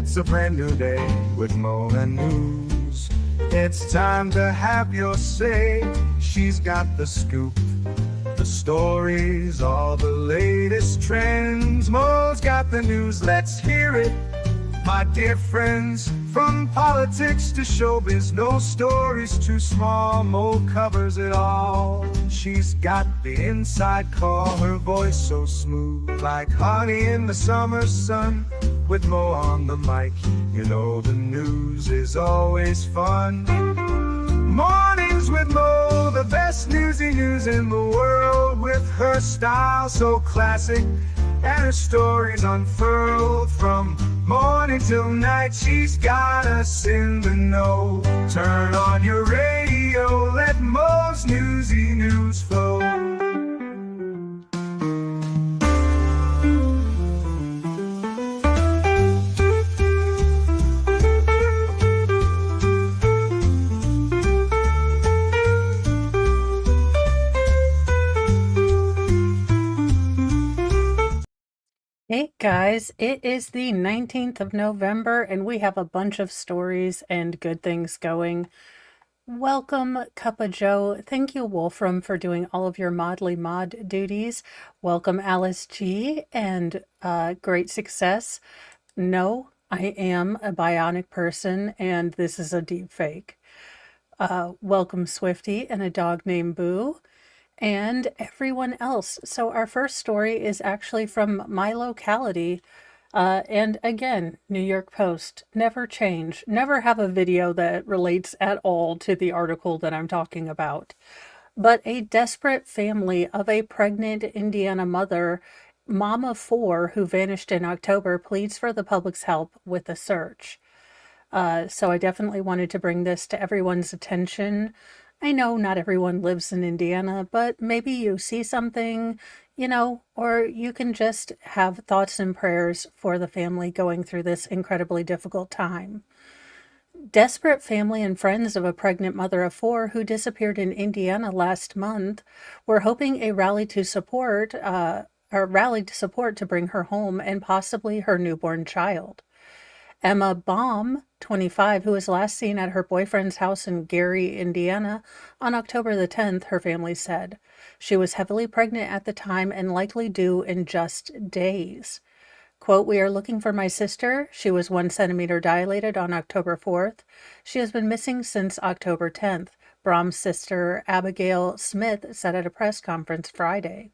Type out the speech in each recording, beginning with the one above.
It's a brand new day with Mo and News. It's time to have your say. She's got the scoop, the stories, all the latest trends. Mo's got the news, let's hear it, my dear friends. From politics to showbiz, no story's too small. Mo covers it all. She's got the inside call, her voice so smooth, like honey in the summer sun. With Mo on the mic, you know the news is always fun. Mornings with Mo, the best newsy news in the world. With her style so classic and her stories unfurled. From morning till night, she's got us in the know. Turn on your radio, let Mo's newsy news flow. Hey guys, it is the 19th of November and we have a bunch of stories and good things going. Welcome, Cup of Joe. Thank you, Wolfram, for doing all of your Modly Mod duties. Welcome, Alice G, and great success. No, I am a bionic person and this is a deep fake. Welcome, Swifty, and a dog named Boo, and everyone else. So our first story is actually from my locality. And again, New York Post, never change, never have a video that relates at all to the article that I'm talking about. But a desperate family of a pregnant Indiana mother, mom of 4, who vanished in October, pleads for the public's help with a search. So I definitely wanted to bring this to everyone's attention. I know not everyone lives in Indiana, but maybe you see something, or you can just have thoughts and prayers for the family going through this incredibly difficult time. Desperate family and friends of a pregnant mother of 4 who disappeared in Indiana last month were hoping a rally to support to bring her home and possibly her newborn child. Emma Baum, 25, who was last seen at her boyfriend's house in Gary, Indiana, on October the 10th, her family said. She was heavily pregnant at the time and likely due in just days. Quote, "We are looking for my sister. She was 1 centimeter dilated on October 4th. She has been missing since October 10th, Baum's sister Abigail Smith said at a press conference Friday.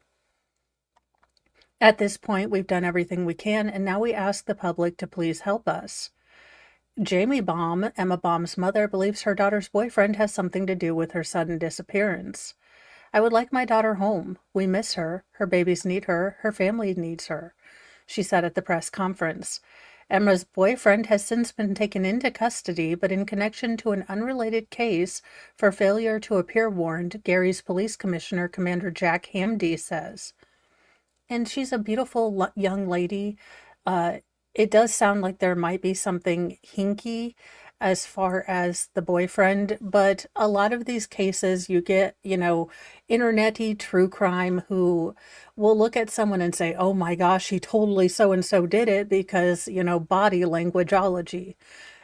At this point, we've done everything we can, and now we ask the public to please help us." Jamie Baum, Emma Baum's mother, believes her daughter's boyfriend has something to do with her sudden disappearance. "I would like my daughter home. We miss her. Her babies need her. Her family needs her," she said at the press conference. Emma's boyfriend has since been taken into custody, but in connection to an unrelated case for failure to appear warrant, Gary's police commissioner, Commander Jack Hamdy, says. And she's a beautiful young lady. It does sound like there might be something hinky as far as the boyfriend, but a lot of these cases you get, internet-y true crime who will look at someone and say, oh my gosh, he totally so-and-so did it because, body languageology.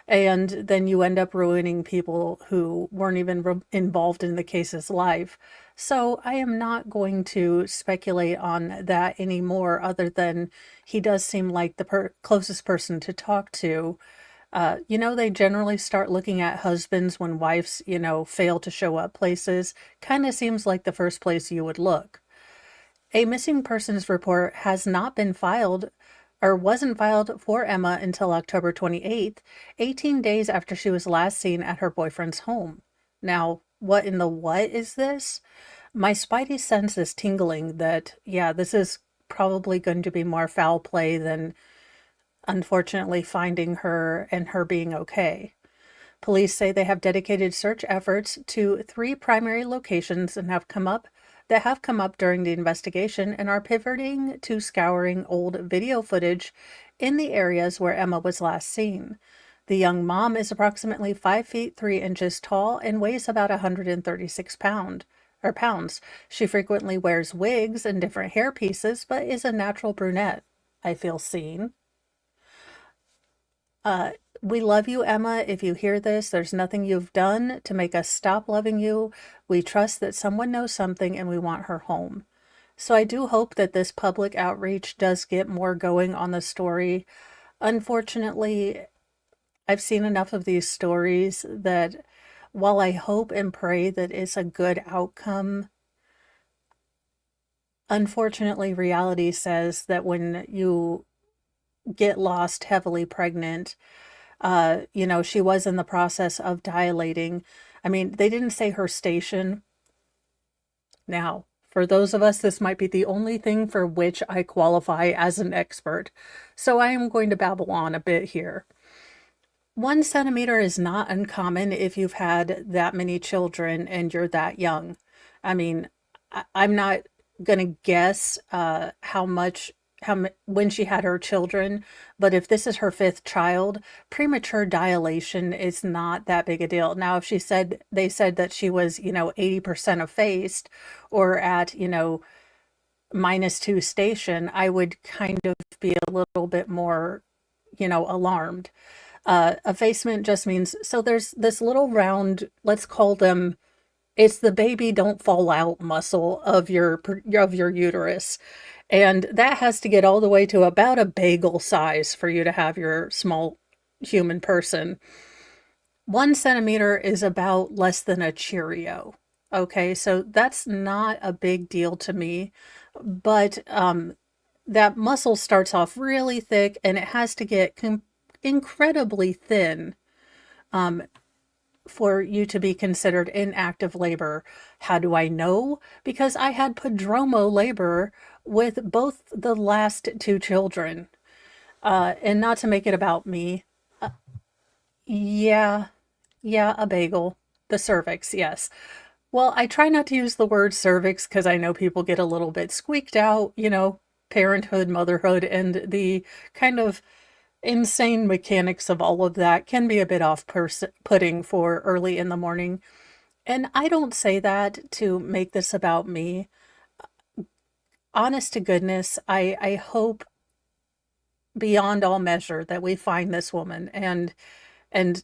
And then you end up ruining people who weren't even involved in the case's life. So I am not going to speculate on that anymore, other than he does seem like the closest person to talk to. They generally start looking at husbands when wives, fail to show up places. Kind of seems like the first place you would look. A missing persons report has not been filed or wasn't filed for Emma until October 28th, 18 days after she was last seen at her boyfriend's home. Now, what in the what is this? My spidey sense is tingling that, this is probably going to be more foul play than, unfortunately, finding her and her being okay. Police say they have dedicated search efforts to 3 primary locations that have come up during the investigation and are pivoting to scouring old video footage in the areas where Emma was last seen. The young mom is approximately 5 feet 3 inches tall and weighs about 136 pounds. She frequently wears wigs and different hair pieces, but is a natural brunette. I feel seen. Uh, we love you, Emma. If you hear this, there's nothing you've done to make us stop loving you. We trust that someone knows something and we want her home. So I do hope that this public outreach does get more going on the story. Unfortunately, I've seen enough of these stories that while I hope and pray that it's a good outcome, unfortunately, reality says that when you get lost heavily pregnant, she was in the process of dilating. I mean, they didn't say her station. Now, for those of us, this might be the only thing for which I qualify as an expert. So I am going to babble on a bit here. 1 centimeter is not uncommon if you've had that many children and you're that young. I mean, I'm not going to guess how much when she had her children, but if this is her fifth child, premature dilation is not that big a deal. Now, if they said that she was, 80% effaced or at, -2 station, I would kind of be a little bit more, alarmed. Effacement just means, so there's this little round, let's call them, it's the baby don't fall out muscle of your uterus. And that has to get all the way to about a bagel size for you to have your small human person. 1 centimeter is about less than a Cheerio. Okay, so that's not a big deal to me, but that muscle starts off really thick and it has to get incredibly thin um, for you to be considered in active labor. How do I know? Because I had prodromal labor with both the last two children. And not to make it about me. Uh, yeah, yeah, a bagel. The cervix, yes. Well, I try not to use the word cervix because I know people get a little bit squeaked out, parenthood, motherhood, and the kind of insane mechanics of all of that can be a bit off-putting for early in the morning. And I don't say that to make this about me. Honest to goodness, I hope beyond all measure that we find this woman and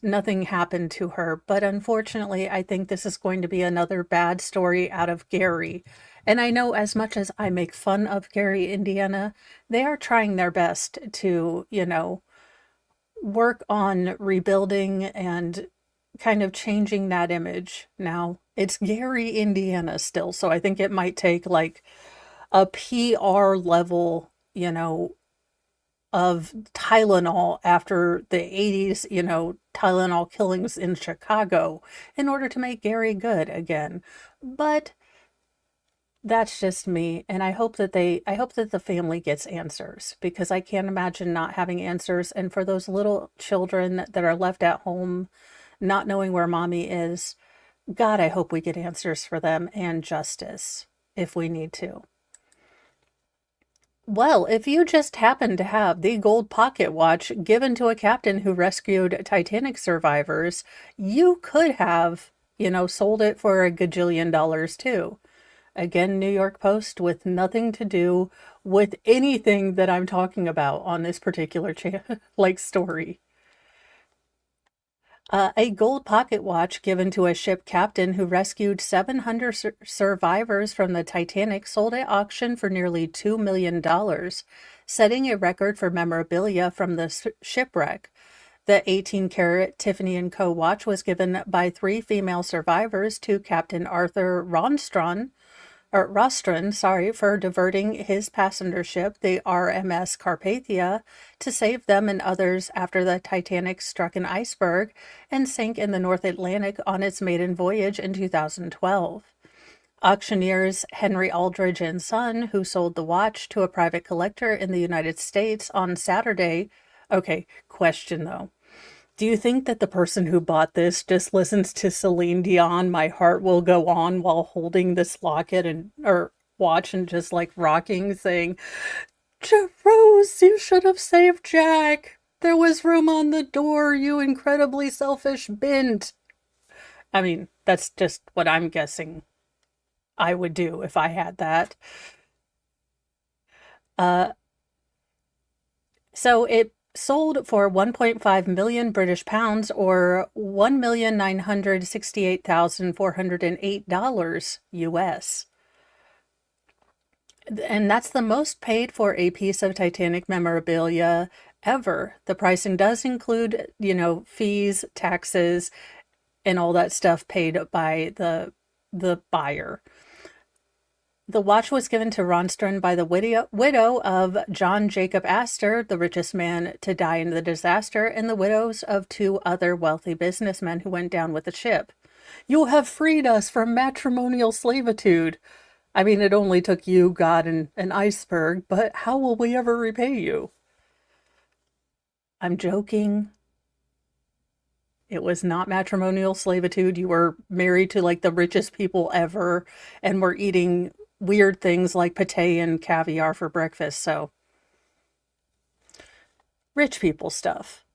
nothing happened to her. But unfortunately, I think this is going to be another bad story out of Gary. And I know as much as I make fun of Gary, Indiana, they are trying their best to, work on rebuilding and kind of changing that image. Now, it's Gary, Indiana still, so I think it might take like a PR level, of Tylenol after the 80s, Tylenol killings in Chicago in order to make Gary good again. But that's just me, and I hope that the family gets answers because I can't imagine not having answers. And for those little children that are left at home not knowing where mommy is, God, I hope we get answers for them and justice if we need to. Well, if you just happen to have the gold pocket watch given to a captain who rescued Titanic survivors, you could have, sold it for a gajillion dollars too. Again, New York Post with nothing to do with anything that I'm talking about on this particular story. A gold pocket watch given to a ship captain who rescued 700 survivors from the Titanic sold at auction for nearly $2 million, dollars, setting a record for memorabilia from the shipwreck. The 18-karat Tiffany & Co. watch was given by three female survivors to Captain Arthur Rostron, for diverting his passenger ship, the RMS Carpathia, to save them and others after the Titanic struck an iceberg and sank in the North Atlantic on its maiden voyage in 2012. Auctioneers Henry Aldridge and Son, who sold the watch to a private collector in the United States on Saturday. Okay, question though. Do you think that the person who bought this just listens to Celine Dion, My Heart Will Go On, while holding this locket and or watch and just like rocking, saying, Rose, you should have saved Jack. There was room on the door, you incredibly selfish bint. I mean, that's just what I'm guessing I would do if I had that. Uh, so sold for 1.5 million British pounds or $1,968,408 US. And that's the most paid for a piece of Titanic memorabilia ever. The pricing does include, fees, taxes, and all that stuff paid by the buyer. The watch was given to Ronstron by the widow of John Jacob Astor, the richest man to die in the disaster, and the widows of two other wealthy businessmen who went down with the ship. You have freed us from matrimonial slavitude. I mean, it only took you, God, and an iceberg, but how will we ever repay you? I'm joking. It was not matrimonial slavitude. You were married to like the richest people ever and were eating weird things like pate and caviar for breakfast. So, rich people stuff.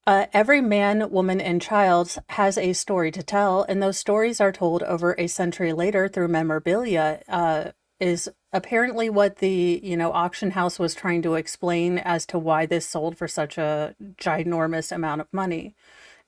Every man, woman, and child has a story to tell, and those stories are told over a century later through memorabilia. Is apparently what the auction house was trying to explain as to why this sold for such a ginormous amount of money.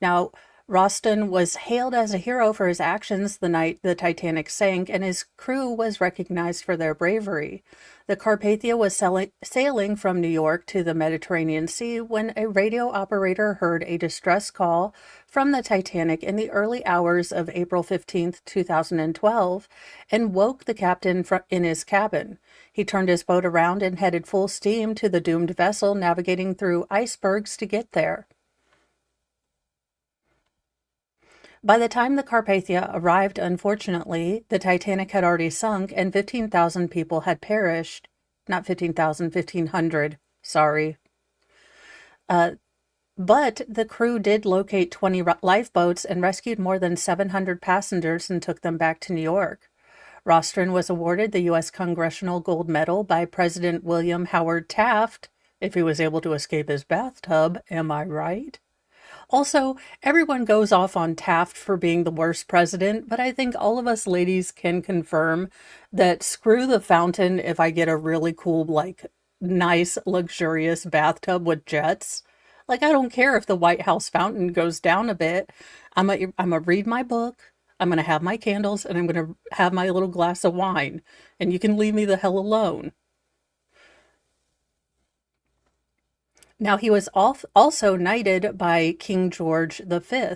Now, Roston was hailed as a hero for his actions the night the Titanic sank, and his crew was recognized for their bravery. The Carpathia was sailing from New York to the Mediterranean Sea when a radio operator heard a distress call from the Titanic in the early hours of April 15th, 2012, and woke the captain in his cabin. He turned his boat around and headed full steam to the doomed vessel, navigating through icebergs to get there. By the time the Carpathia arrived, unfortunately, the Titanic had already sunk and 15,000 people had perished. Not 15,000, 1,500. Sorry. But the crew did locate 20 lifeboats and rescued more than 700 passengers and took them back to New York. Rostron was awarded the U.S. Congressional Gold Medal by President William Howard Taft, if he was able to escape his bathtub, am I right? Also, everyone goes off on Taft for being the worst president, but I think all of us ladies can confirm that screw the fountain if I get a really cool, like, nice, luxurious bathtub with jets. Like, I don't care if the White House fountain goes down a bit. I'm gonna read my book, I'm gonna have my candles, and I'm gonna have my little glass of wine, and you can leave me the hell alone. Now, he was also knighted by King George V.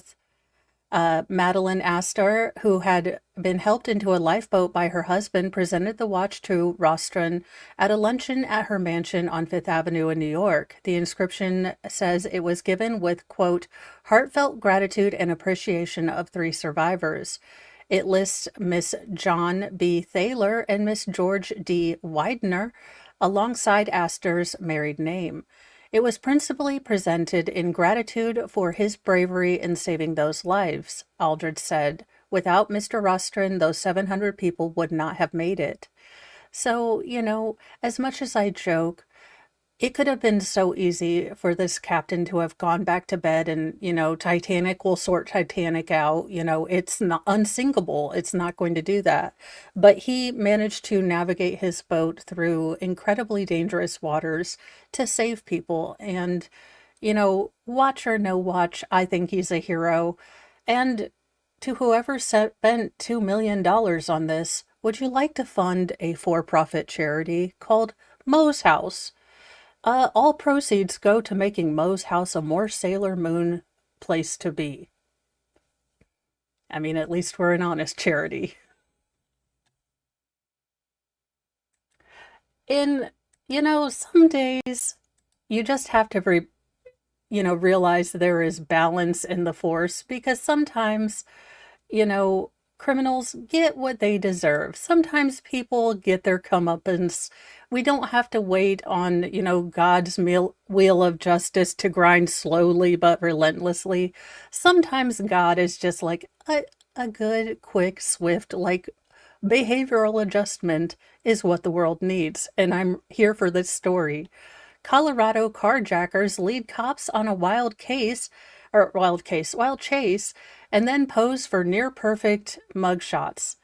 Madeline Astor, who had been helped into a lifeboat by her husband, presented the watch to Rostron at a luncheon at her mansion on Fifth Avenue in New York. The inscription says it was given with, quote, heartfelt gratitude and appreciation of three survivors. It lists Miss John B. Thaler and Miss George D. Widener alongside Astor's married name. It was principally presented in gratitude for his bravery in saving those lives, Aldrich said. Without Mr. Rostron, those 700 people would not have made it. So, as much as I joke, it could have been so easy for this captain to have gone back to bed and, Titanic will sort Titanic out. It's not unsinkable. It's not going to do that. But he managed to navigate his boat through incredibly dangerous waters to save people. And, watch or no watch, I think he's a hero. And to whoever spent $2 million on this, would you like to fund a for-profit charity called Moe's House? All proceeds go to making Moe's House a more Sailor Moon place to be. I mean, at least we're an honest charity. And, some days you just have to, realize there is balance in the force because sometimes, you know, criminals get what they deserve. Sometimes people get their comeuppance. We don't have to wait on, God's wheel of justice to grind slowly but relentlessly. Sometimes God is just like a good, quick, swift, like behavioral adjustment is what the world needs. And I'm here for this story. Colorado carjackers lead cops on a wild chase, and then pose for near perfect mugshots.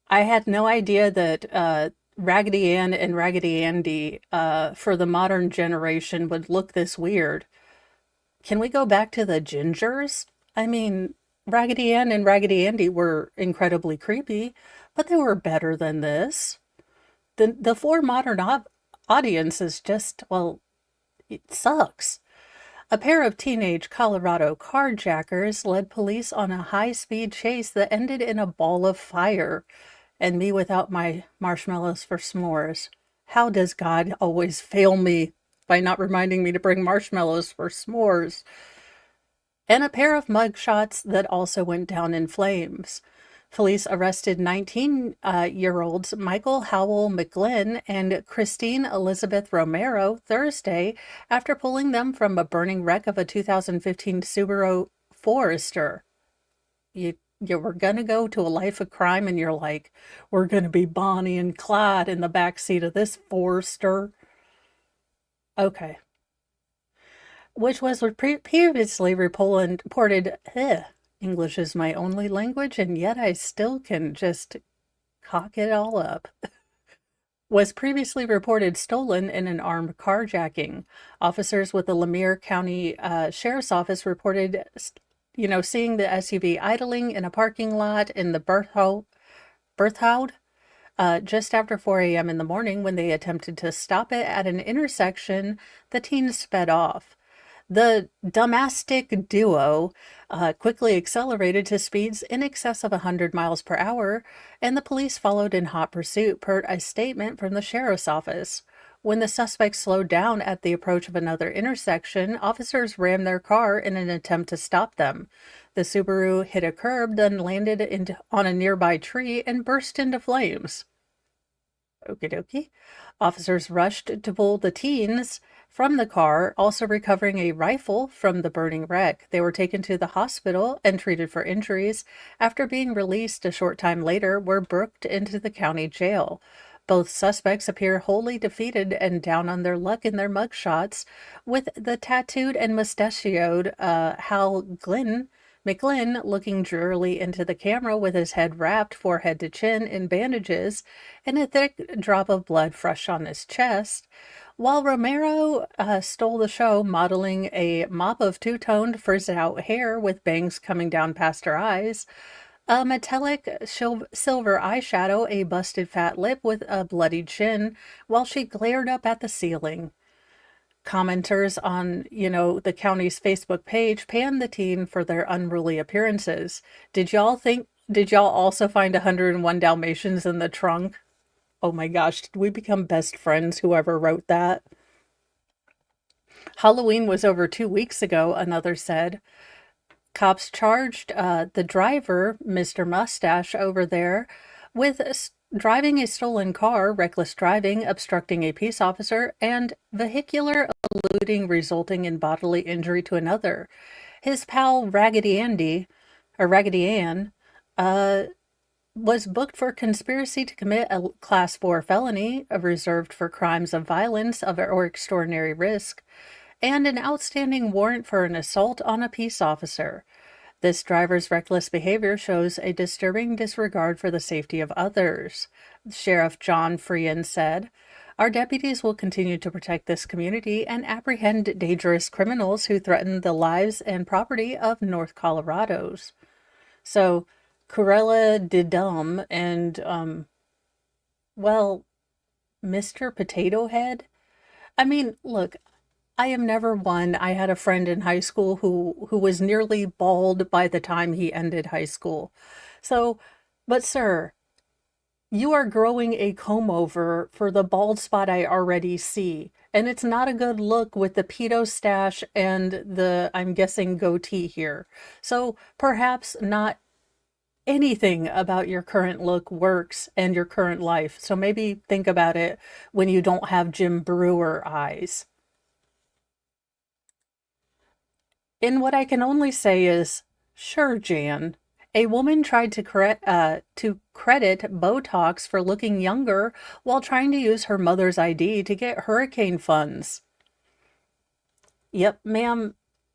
I had no idea that Raggedy Ann and Raggedy Andy for the modern generation would look this weird. Can we go back to the Gingers? I mean, Raggedy Ann and Raggedy Andy were incredibly creepy, but they were better than this. The for modern audience is just, well, it sucks. A pair of teenage Colorado carjackers led police on a high-speed chase that ended in a ball of fire, and me without my marshmallows for s'mores. How does God always fail me by not reminding me to bring marshmallows for s'mores? And a pair of mugshots that also went down in flames. Police arrested 19-year-olds Michael Howell McGlynn and Christine Elizabeth Romero Thursday after pulling them from a burning wreck of a 2015 Subaru Forester. You were gonna go to a life of crime and you're like, we're gonna be Bonnie and Clyde in the back seat of this Forester. Okay. Which was previously reported, English is my only language, and yet I still can just cock it all up. Was previously reported stolen in an armed carjacking. Officers with the Lemire County Sheriff's Office reported, seeing the SUV idling in a parking lot in the Berthoud just after 4 a.m. in the morning. When they attempted to stop it at an intersection, the teens sped off. The domestic duo quickly accelerated to speeds in excess of 100 miles per hour, and the police followed in hot pursuit, per a statement from the sheriff's office. When the suspects slowed down at the approach of another intersection, officers rammed their car in an attempt to stop them. The Subaru hit a curb, then landed on a nearby tree and burst into flames. Okie dokie. Officers rushed to pull the teens from the car, also recovering a rifle from the burning wreck. They were taken to the hospital and treated for injuries. After being released a short time later, were booked into the county jail. Both suspects appear wholly defeated and down on their luck in their mugshots, with the tattooed and mustachioed Hal McGlynn looking drearily into the camera with his head wrapped forehead to chin in bandages and a thick drop of blood fresh on his chest, while Romero stole the show, modeling a mop of two-toned frizzed-out hair with bangs coming down past her eyes, a metallic silver eyeshadow, a busted fat lip with a bloody chin, while she glared up at the ceiling. Commenters on, the county's Facebook page panned the teen for their unruly appearances. Did y'all also find 101 Dalmatians in the trunk? Oh my gosh, did we become best friends, whoever wrote that? Halloween was over 2 weeks ago, another said. Cops charged the driver, Mr. Mustache over there, with driving a stolen car, reckless driving, obstructing a peace officer, and vehicular eluding resulting in bodily injury to another. His pal Raggedy Ann, was booked for conspiracy to commit a Class 4 felony reserved for crimes of violence or extraordinary risk, and an outstanding warrant for an assault on a peace officer. This driver's reckless behavior shows a disturbing disregard for the safety of others, Sheriff John Freehan said. Our deputies will continue to protect this community and apprehend dangerous criminals who threaten the lives and property of North Colorados. So, Corella de Dum and, Mr. Potato Head? I mean, look, I am never one. I had a friend in high school who was nearly bald by the time he ended high school. So, but sir, you are growing a comb over for the bald spot I already see. And it's not a good look with the pedo stash and the, I'm guessing, goatee here. So perhaps not anything about your current look works and your current life. So maybe think about it when you don't have Jim Brewer eyes. And what I can only say is, sure, Jan. A woman tried to credit Botox for looking younger while trying to use her mother's ID to get hurricane funds. Yep, ma'am,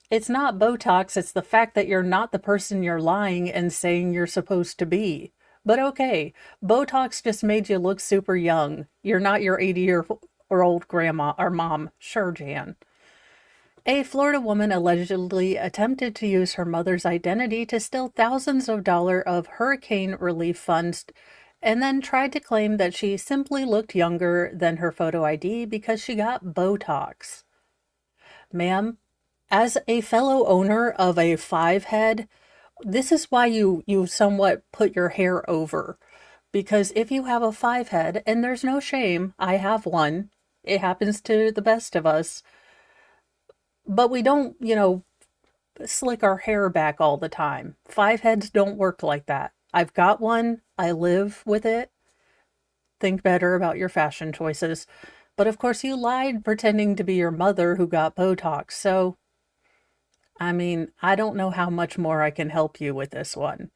it's not Botox, it's the fact that you're not the person you're lying and saying you're supposed to be. But okay, Botox just made you look super young. You're not your 80-year-old grandma or mom. Sure, Jan. A Florida woman allegedly attempted to use her mother's identity to steal thousands of dollars of hurricane relief funds and then tried to claim that she simply looked younger than her photo ID because she got Botox. Ma'am, as a fellow owner of a five head, this is why you somewhat put your hair over. Because if you have a five head, and there's no shame, I have one, it happens to the best of us, but we don't, slick our hair back all the time. Five heads don't work like that. I've got one, I live with it. Think better about your fashion choices. But of course, you lied pretending to be your mother who got Botox. So, I mean, I don't know how much more I can help you with this one.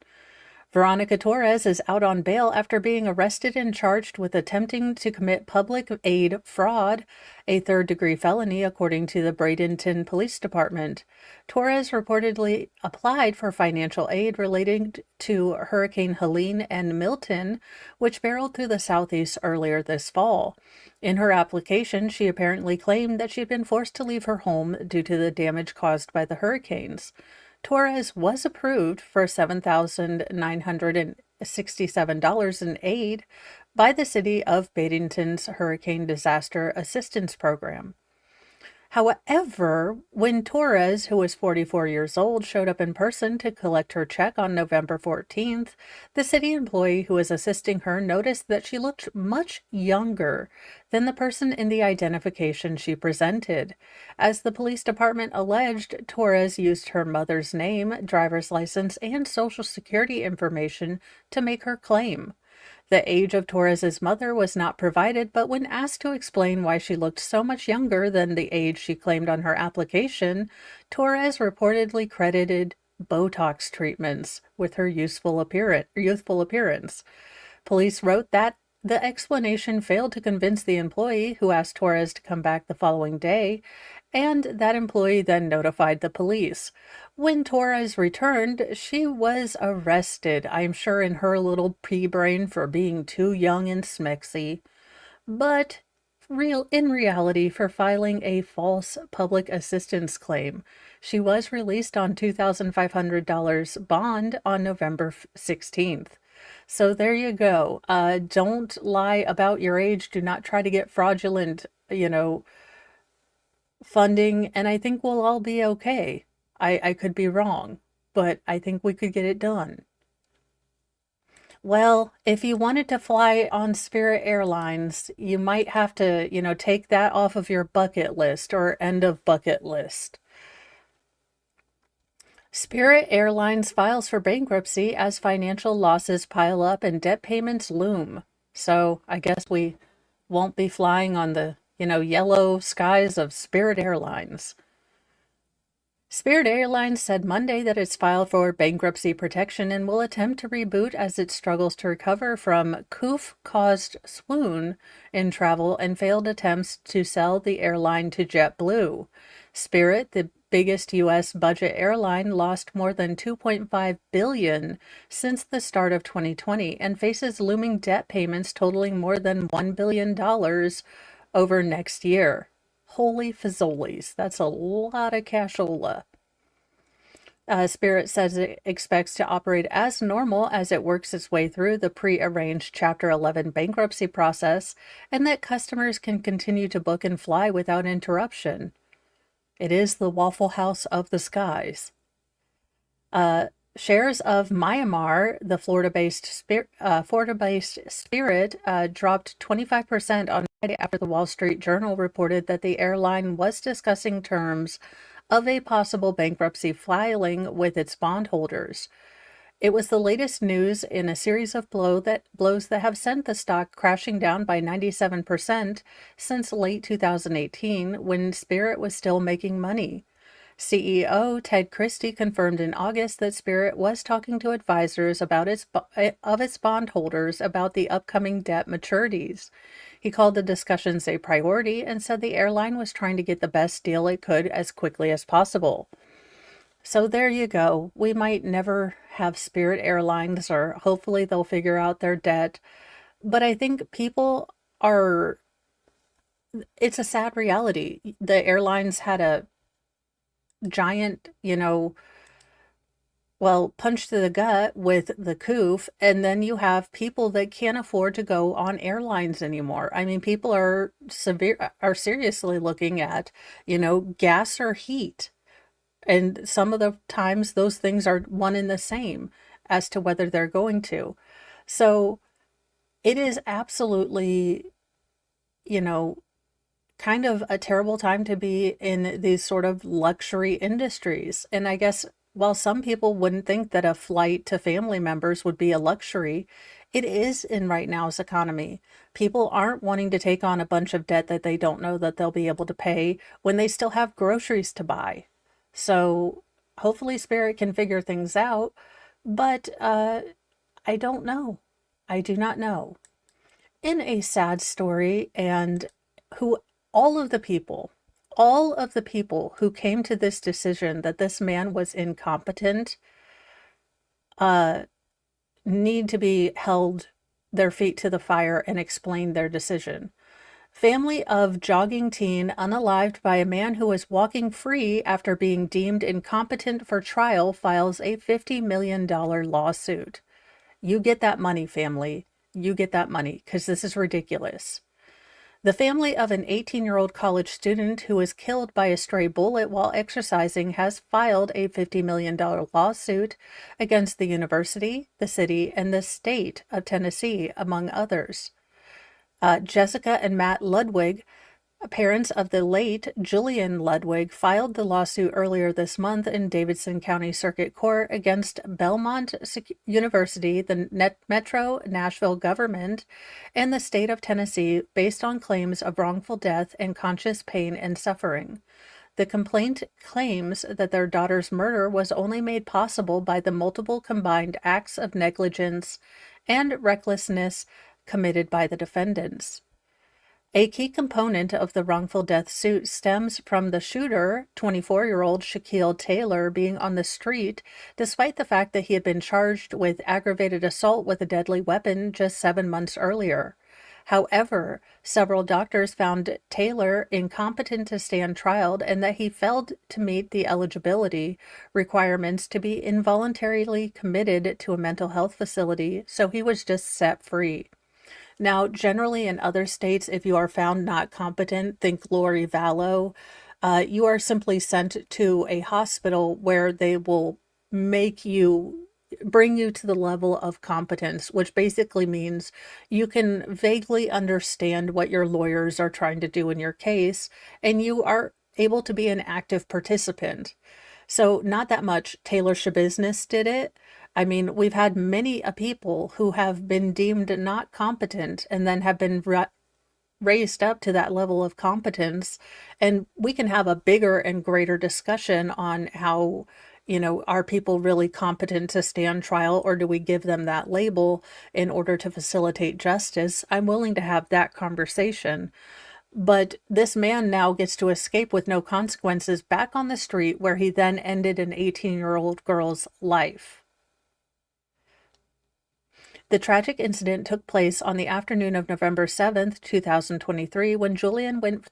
Veronica Torres is out on bail after being arrested and charged with attempting to commit public aid fraud, a third-degree felony, according to the Bradenton Police Department. Torres reportedly applied for financial aid relating to Hurricane Helene and Milton, which barreled through the southeast earlier this fall. In her application, she apparently claimed that she had been forced to leave her home due to the damage caused by the hurricanes. Torres was approved for $7,967 in aid by the city of Bradenton's Hurricane Disaster Assistance Program. However, when Torres, who was 44 years old, showed up in person to collect her check on November 14th, the city employee who was assisting her noticed that she looked much younger than the person in the identification she presented. As the police department alleged, Torres used her mother's name, driver's license, and social security information to make her claim. The age of Torres's mother was not provided, but when asked to explain why she looked so much younger than the age she claimed on her application, Torres reportedly credited Botox treatments with her youthful appearance. Police wrote that the explanation failed to convince the employee, who asked Torres to come back the following day, and that employee then notified the police. When Torres returned, she was arrested, I'm sure in her little pea brain for being too young and smexy, but in reality for filing a false public assistance claim. She was released on $2,500 bond on November 16th. So there you go. Don't lie about your age. Do not try to get fraudulent, funding, and I think we'll all be okay. I could be wrong, but I think we could get it done. Well, if you wanted to fly on Spirit Airlines, you might have to, take that off of your bucket list or end of bucket list. Spirit Airlines files for bankruptcy as financial losses pile up and debt payments loom. So I guess we won't be flying on the, yellow skies of Spirit Airlines. Spirit Airlines said Monday that it's filed for bankruptcy protection and will attempt to reboot as it struggles to recover from COOF-caused swoon in travel and failed attempts to sell the airline to JetBlue. Spirit, the biggest U.S. budget airline, lost more than $2.5 billion since the start of 2020 and faces looming debt payments totaling more than $1 billion over next year. Holy fazolies, that's a lot of cashola. Spirit says it expects to operate as normal as it works its way through the pre-arranged Chapter 11 bankruptcy process, and that customers can continue to book and fly without interruption. It is the Waffle House of the skies. Shares of Myanmar, the Florida-based Spirit, dropped 25% on Friday after the Wall Street Journal reported that the airline was discussing terms of a possible bankruptcy filing with its bondholders. It was the latest news in a series of blows that have sent the stock crashing down by 97% since late 2018, when Spirit was still making money. CEO Ted Christie confirmed in August that Spirit was talking to advisors about its bondholders about the upcoming debt maturities. He called the discussions a priority and said the airline was trying to get the best deal it could as quickly as possible. So there you go. We might never have Spirit Airlines, or hopefully they'll figure out their debt. But I think people are, it's a sad reality. The airlines had a giant, well, punch to the gut with the coof, and then you have people that can't afford to go on airlines anymore. I mean, people are seriously looking at, gas or heat. And some of the times those things are one and the same as to whether they're going to. So it is absolutely, you know, kind of a terrible time to be in these sort of luxury industries. And I guess while some people wouldn't think that a flight to family members would be a luxury, it is in right now's economy. People aren't wanting to take on a bunch of debt that they don't know that they'll be able to pay when they still have groceries to buy. So hopefully Spirit can figure things out, but I don't know. I do not know. In a sad story, and who all of the people who came to this decision that this man was incompetent, uh, need to be held their feet to the fire and explain their decision. Family of jogging teen unalived by a man who was walking free after being deemed incompetent for trial files a $50 million lawsuit. You get that money, family. You get that money, because this is ridiculous. The family of an 18-year-old college student who was killed by a stray bullet while exercising has filed a $50 million lawsuit against the university, the city, and the state of Tennessee, among others. Jessica and Matt Ludwig, parents of the late Julian Ludwig, filed the lawsuit earlier this month in Davidson County Circuit Court against Belmont University, the Metro Nashville government, and the state of Tennessee based on claims of wrongful death and conscious pain and suffering. The complaint claims that their daughter's murder was only made possible by the multiple combined acts of negligence and recklessness committed by the defendants. A key component of the wrongful death suit stems from the shooter, 24-year-old Shaquille Taylor, being on the street despite the fact that he had been charged with aggravated assault with a deadly weapon just 7 months earlier. However, several doctors found Taylor incompetent to stand trial and that he failed to meet the eligibility requirements to be involuntarily committed to a mental health facility, so he was just set free. Now, generally in other states, if you are found not competent, think Lori Vallow, you are simply sent to a hospital where they will bring you to the level of competence, which basically means you can vaguely understand what your lawyers are trying to do in your case, and you are able to be an active participant. So not that much Taylor Schabusiness did it. I mean, we've had many people who have been deemed not competent and then have been raised up to that level of competence. And we can have a bigger and greater discussion on how, are people really competent to stand trial, or do we give them that label in order to facilitate justice? I'm willing to have that conversation. But this man now gets to escape with no consequences back on the street where he then ended an 18-year-old girl's life. The tragic incident took place on the afternoon of November 7th, 2023, when Julian went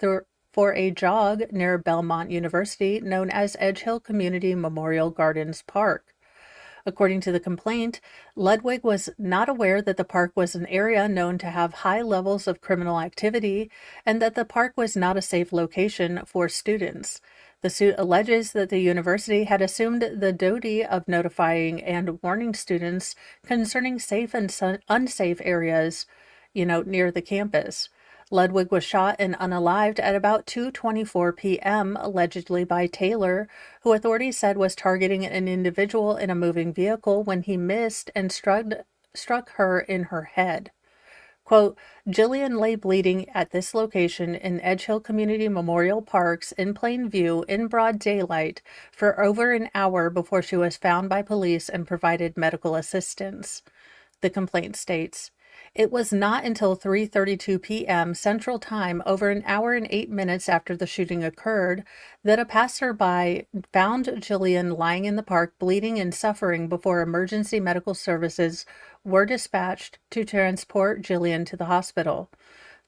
for a jog near Belmont University, known as Edge Hill Community Memorial Gardens Park. According to the complaint, Ludwig was not aware that the park was an area known to have high levels of criminal activity and that the park was not a safe location for students. The suit alleges that the university had assumed the duty of notifying and warning students concerning safe and unsafe areas, near the campus. Ludwig was shot and unalived at about 2:24 p.m., allegedly by Taylor, who authorities said was targeting an individual in a moving vehicle when he missed and struck her in her head. Quote, Jillian lay bleeding at this location in Edge Hill Community Memorial Parks in plain view in broad daylight for over an hour before she was found by police and provided medical assistance. The complaint states, It was not until 3:32 p.m. Central Time, over an hour and 8 minutes after the shooting occurred, that a passerby found Jillian lying in the park, bleeding and suffering, before emergency medical services were dispatched to transport Jillian to the hospital.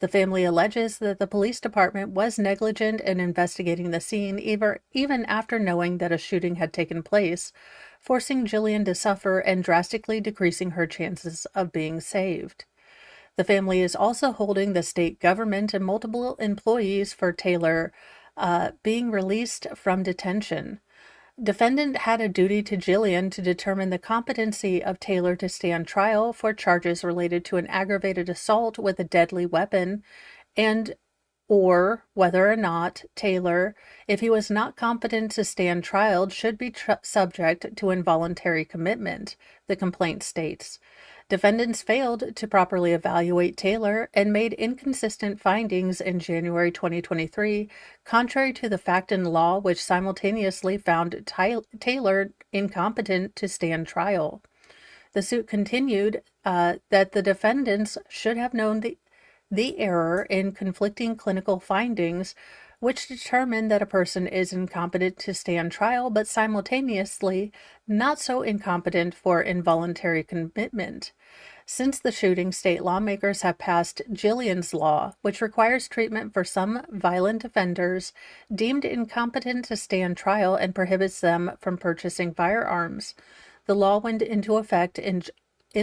The family alleges that the police department was negligent in investigating the scene, even after knowing that a shooting had taken place, forcing Jillian to suffer and drastically decreasing her chances of being saved. The family is also holding the state government and multiple employees for Taylor being released from detention. Defendant had a duty to Jillian to determine the competency of Taylor to stand trial for charges related to an aggravated assault with a deadly weapon, and or whether or not Taylor, if he was not competent to stand trial, should be subject to involuntary commitment, the complaint states. Defendants failed to properly evaluate Taylor and made inconsistent findings in January 2023, contrary to the fact and law, which simultaneously found Taylor incompetent to stand trial. The suit continued that the defendants should have known the error in conflicting clinical findings, which determined that a person is incompetent to stand trial, but simultaneously not so incompetent for involuntary commitment. Since the shooting, state lawmakers have passed Jillian's Law, which requires treatment for some violent offenders deemed incompetent to stand trial and prohibits them from purchasing firearms. The law went into effect in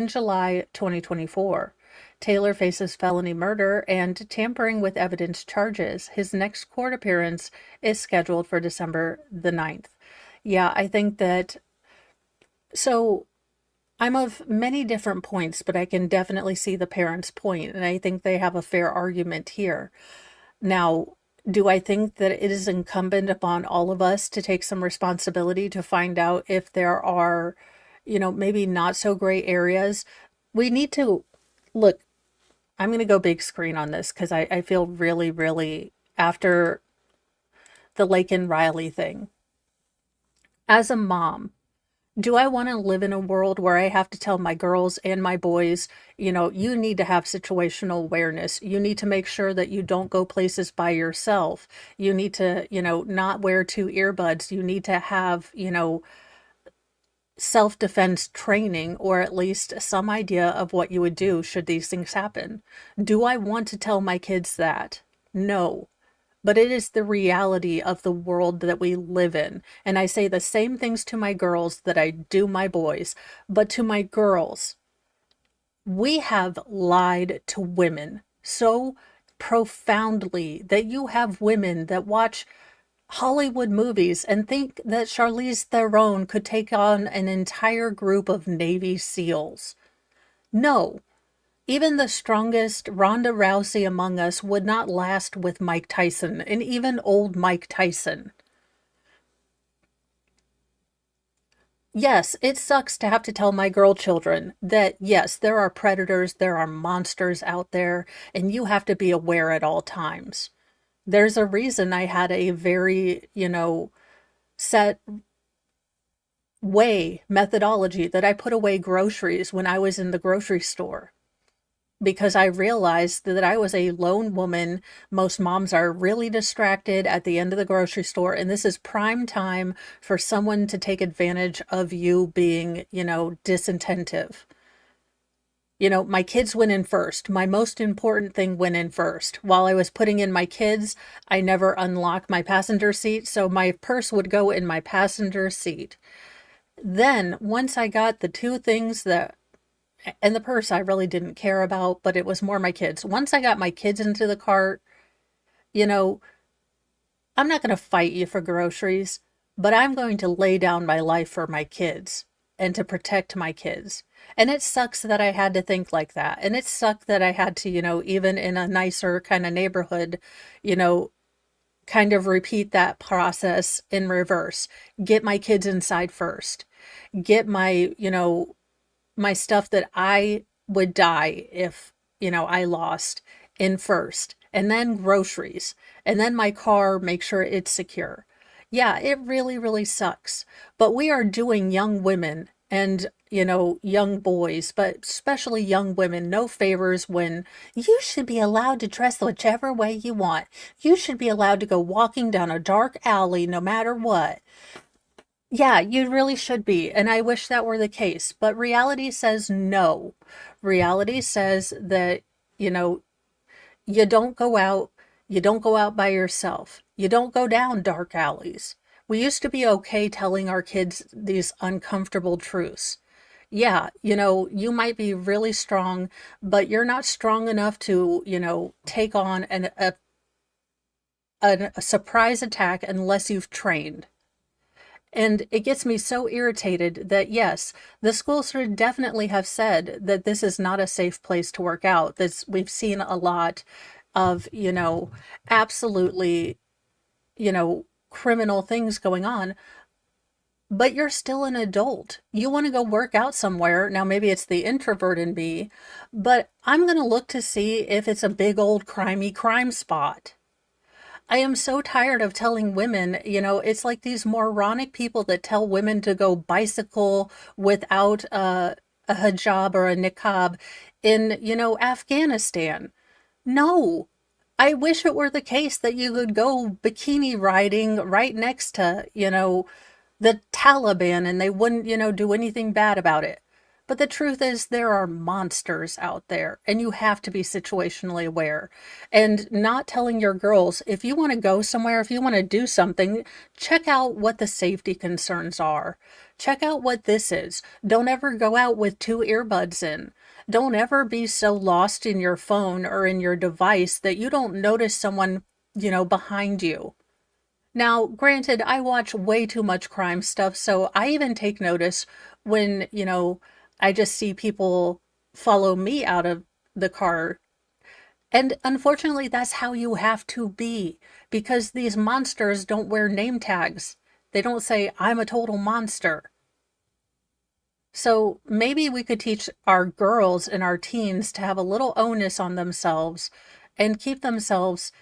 July 2024. Taylor faces felony murder and tampering with evidence charges. His next court appearance is scheduled for December the 9th. Yeah, I think that, so I'm of many different points, but I can definitely see the parents' point, and I think they have a fair argument here. Now, do I think that it is incumbent upon all of us to take some responsibility to find out if there are, maybe not so gray areas? We need to look. I'm going to go big screen on this because I feel really, really, after the Lake and Riley thing. As a mom, do I want to live in a world where I have to tell my girls and my boys, you need to have situational awareness. You need to make sure that you don't go places by yourself. You need to, not wear two earbuds. You need to have, self-defense training, or at least some idea of what you would do should these things happen. Do I want to tell my kids that? No. But it is the reality of the world that we live in. And I say the same things to my girls that I do my boys. But to my girls, we have lied to women so profoundly that you have women that watch Hollywood movies and think that Charlize Theron could take on an entire group of Navy SEALs. No. Even the strongest Ronda Rousey among us would not last with Mike Tyson, and even old Mike Tyson. Yes, it sucks to have to tell my girl children that, yes, there are predators, there are monsters out there, and you have to be aware at all times. There's a reason I had a very, set methodology that I put away groceries when I was in the grocery store. Because I realized that I was a lone woman. Most moms are really distracted at the end of the grocery store, and this is prime time for someone to take advantage of you being, disinattentive. My kids went in first. My most important thing went in first. While I was putting in my kids, I never unlocked my passenger seat, so my purse would go in my passenger seat. Then, once I got the two things and the purse I really didn't care about, but it was more my kids. Once I got my kids into the cart, I'm not going to fight you for groceries, but I'm going to lay down my life for my kids and to protect my kids. And it sucks that I had to think like that. And it sucked that I had to, even in a nicer kind of neighborhood, kind of repeat that process in reverse. Get my kids inside first. Get my, my stuff that I would die if, I lost in first. And then groceries. And then my car, make sure it's secure. Yeah, it really, really sucks. But we are doing young women and young boys, but especially young women, no favors when you should be allowed to dress whichever way you want. You should be allowed to go walking down a dark alley no matter what. Yeah, you really should be. And I wish that were the case. But reality says no. Reality says that, you know, you don't go out, you don't go out by yourself. You don't go down dark alleys. We used to be okay telling our kids these uncomfortable truths. Yeah, you might be really strong, but you're not strong enough to, take on a surprise attack unless you've trained. And it gets me so irritated that, yes, the schools should definitely have said that this is not a safe place to work out. This we've seen a lot of, absolutely, criminal things going on, but you're still an adult. You want to go work out somewhere. Now, maybe it's the introvert in me, but I'm going to look to see if it's a big old crimey crime spot. I am so tired of telling women, it's like these moronic people that tell women to go bicycle without a hijab or a niqab in, Afghanistan. No. I wish it were the case that you could go bikini riding right next to, the Taliban and they wouldn't, do anything bad about it. But the truth is, there are monsters out there, and you have to be situationally aware. And not telling your girls, if you want to go somewhere, if you want to do something, check out what the safety concerns are. Check out what this is. Don't ever go out with two earbuds in. Don't ever be so lost in your phone or in your device that you don't notice someone, behind you. Now, granted, I watch way too much crime stuff, so I even take notice when, I just see people follow me out of the car. And unfortunately, that's how you have to be because these monsters don't wear name tags. They don't say, I'm a total monster. So maybe we could teach our girls and our teens to have a little onus on themselves and keep themselves,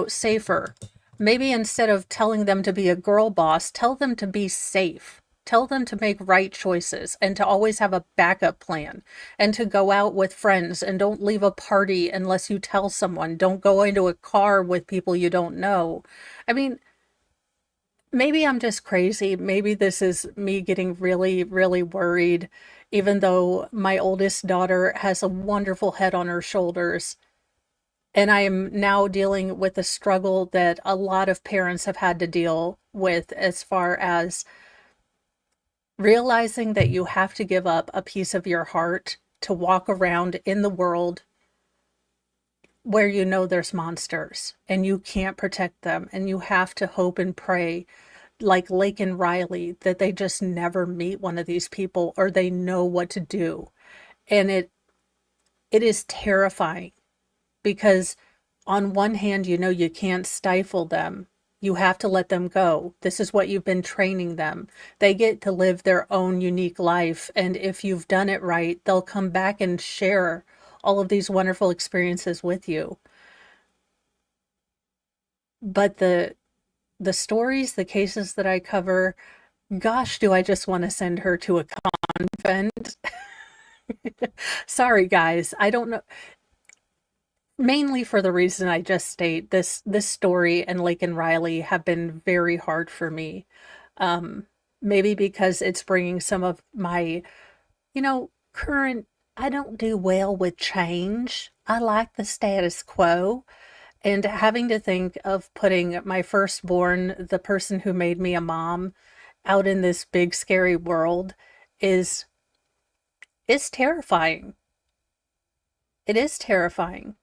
safer. Maybe instead of telling them to be a girl boss, tell them to be safe. Tell them to make right choices and to always have a backup plan and to go out with friends and don't leave a party unless you tell someone. Don't go into a car with people you don't know. I mean, maybe I'm just crazy. Maybe this is me getting really, really worried, even though my oldest daughter has a wonderful head on her shoulders. And I am now dealing with a struggle that a lot of parents have had to deal with as far as realizing that you have to give up a piece of your heart to walk around in the world where there's monsters and you can't protect them and you have to hope and pray like Lake and Riley that they just never meet one of these people or they know what to do. And it is terrifying because on one hand, you can't stifle them. You have to let them go. This is what you've been training them. They get to live their own unique life. And if you've done it right, they'll come back and share all of these wonderful experiences with you. But the stories, the cases that I cover, gosh, do I just want to send her to a convent. Sorry, guys. I don't know. Mainly for the reason I just state, this story and Lake and Riley have been very hard for me. Um, Maybe because it's bringing some of my, current. I don't do well with change. I like the status quo. And having to think of putting my firstborn, the person who made me a mom, out in this big scary world is is terrifying. It is terrifying.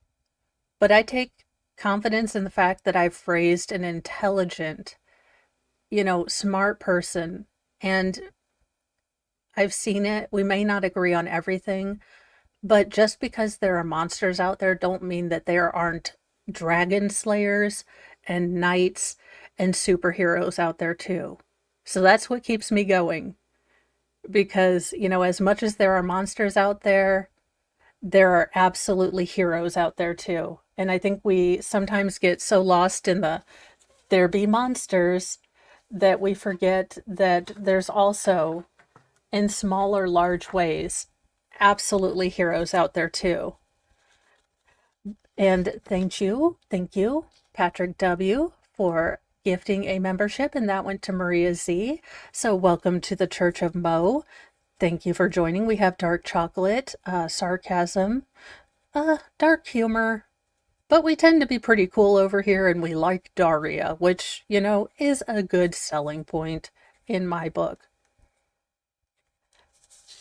But I take confidence in the fact that I've raised an intelligent, smart person. And I've seen it. We may not agree on everything, but just because there are monsters out there don't mean that there aren't dragon slayers and knights and superheroes out there too. So that's what keeps me going because, as much as there are monsters out there are absolutely heroes out there too. And I think we sometimes get so lost in the there be monsters that we forget that there's also, in small or large ways. Absolutely heroes out there too. And thank you, Patrick W., for gifting a membership, and that went to Maria Z. So, welcome to the Church of Mo. Thank you for joining. We have dark chocolate, sarcasm, dark humor, but we tend to be pretty cool over here, and we like Daria, which, is a good selling point in my book.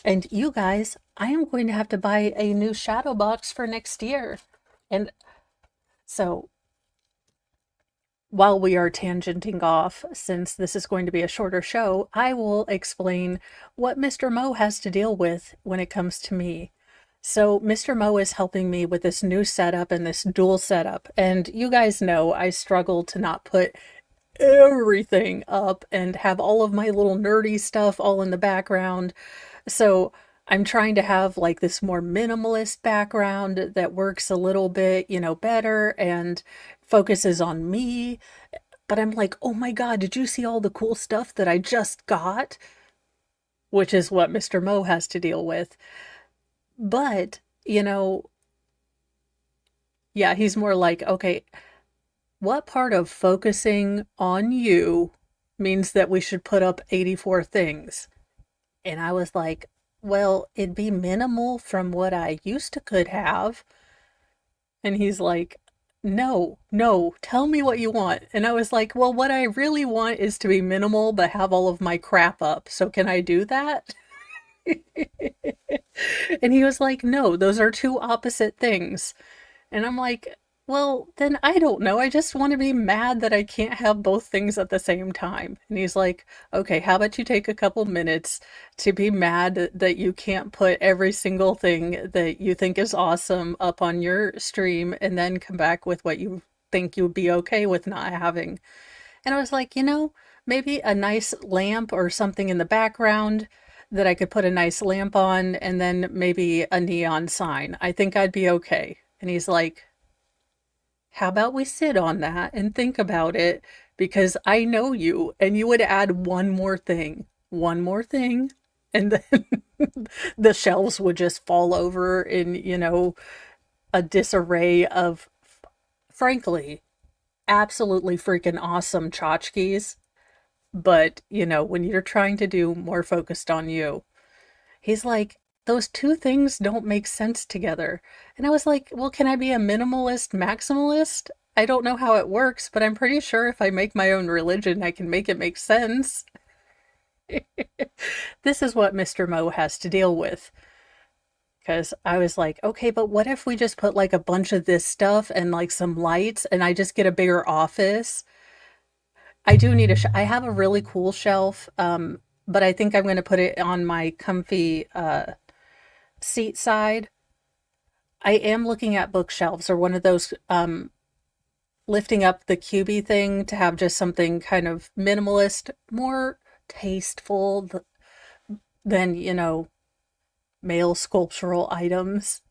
And you guys, I am going to have to buy a new shadow box for next year. And so while we are tangenting off, since this is going to be a shorter show, I will explain what Mr. Mo has to deal with when it comes to me. So Mr. Mo is helping me with this new setup and this dual setup. And you guys know I struggle to not put everything up and have all of my little nerdy stuff all in the background. So I'm trying to have like this more minimalist background that works a little bit, better and focuses on me. But I'm like, oh my God, did you see all the cool stuff that I just got? Which is what Mr. Mo has to deal with. But, yeah, he's more like, okay, what part of focusing on you means that we should put up 84 things? And I was like, well, it'd be minimal from what I used to could have. And he's like, no, no, tell me what you want. And I was like, well, what I really want is to be minimal, but have all of my crap up. So can I do that? And he was like, no, those are two opposite things. And I'm like, well, then I don't know. I just want to be mad that I can't have both things at the same time. And he's like, okay, how about you take a couple minutes to be mad that you can't put every single thing that you think is awesome up on your stream and then come back with what you think you'd be okay with not having. And I was like, maybe a nice lamp or something in the background that I could put a nice lamp on and then maybe a neon sign. I think I'd be okay. And he's like, how about we sit on that and think about it? Because I know you, and you would add one more thing, and then the shelves would just fall over in, a disarray of, frankly, absolutely freaking awesome tchotchkes. But, when you're trying to do more focused on you, he's like, those two things don't make sense together. And I was like, well, can I be a minimalist maximalist? I don't know how it works, but I'm pretty sure if I make my own religion, I can make it make sense. This is what Mr. Mo has to deal with. Because I was like, okay, but what if we just put like a bunch of this stuff and like some lights and I just get a bigger office? I do need I have a really cool shelf, but I think I'm going to put it on my comfy seat side. I am looking at bookshelves or one of those lifting up the cubby thing to have just something kind of minimalist, more tasteful than, male sculptural items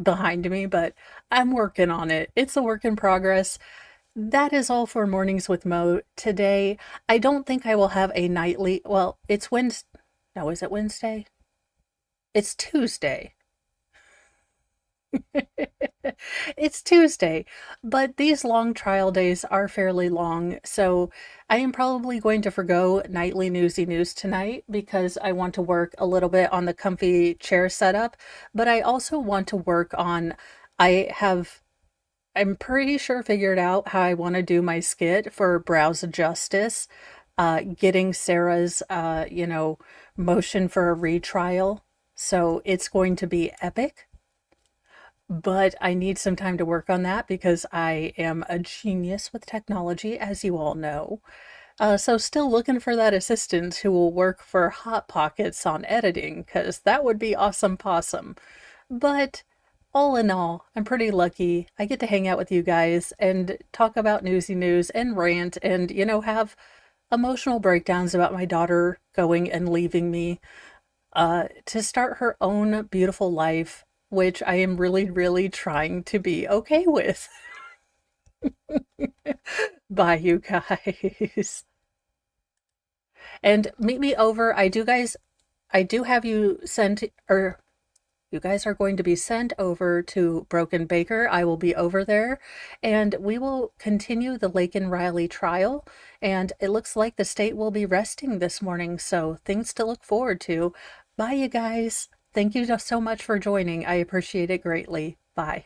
behind me, but I'm working on it. It's a work in progress. That is all for Mornings with Mo today. I don't think I will have a nightly, well, it's Wednesday. No, is it Wednesday? It's Tuesday. It's Tuesday, but these long trial days are fairly long, so I am probably going to forgo nightly newsy news tonight because I want to work a little bit on the comfy chair setup, but I also want to work on, I'm pretty sure figured out how I want to do my skit for Browse Justice, getting Sarah's, motion for a retrial. So it's going to be epic. But I need some time to work on that because I am a genius with technology, as you all know. So still looking for that assistant who will work for Hot Pockets on editing, because that would be awesome possum. But all in all, I'm pretty lucky. I get to hang out with you guys and talk about newsy news and rant and, have emotional breakdowns about my daughter going and leaving me to start her own beautiful life, which I am really, really trying to be okay with. Bye, you guys. And meet me over. I do, guys. I do have you sent, or you guys are going to be sent over to Broken Baker. I will be over there and we will continue the Laken Riley trial. And it looks like the state will be resting this morning, so things to look forward to. Bye, you guys. Thank you so much for joining. I appreciate it greatly. Bye.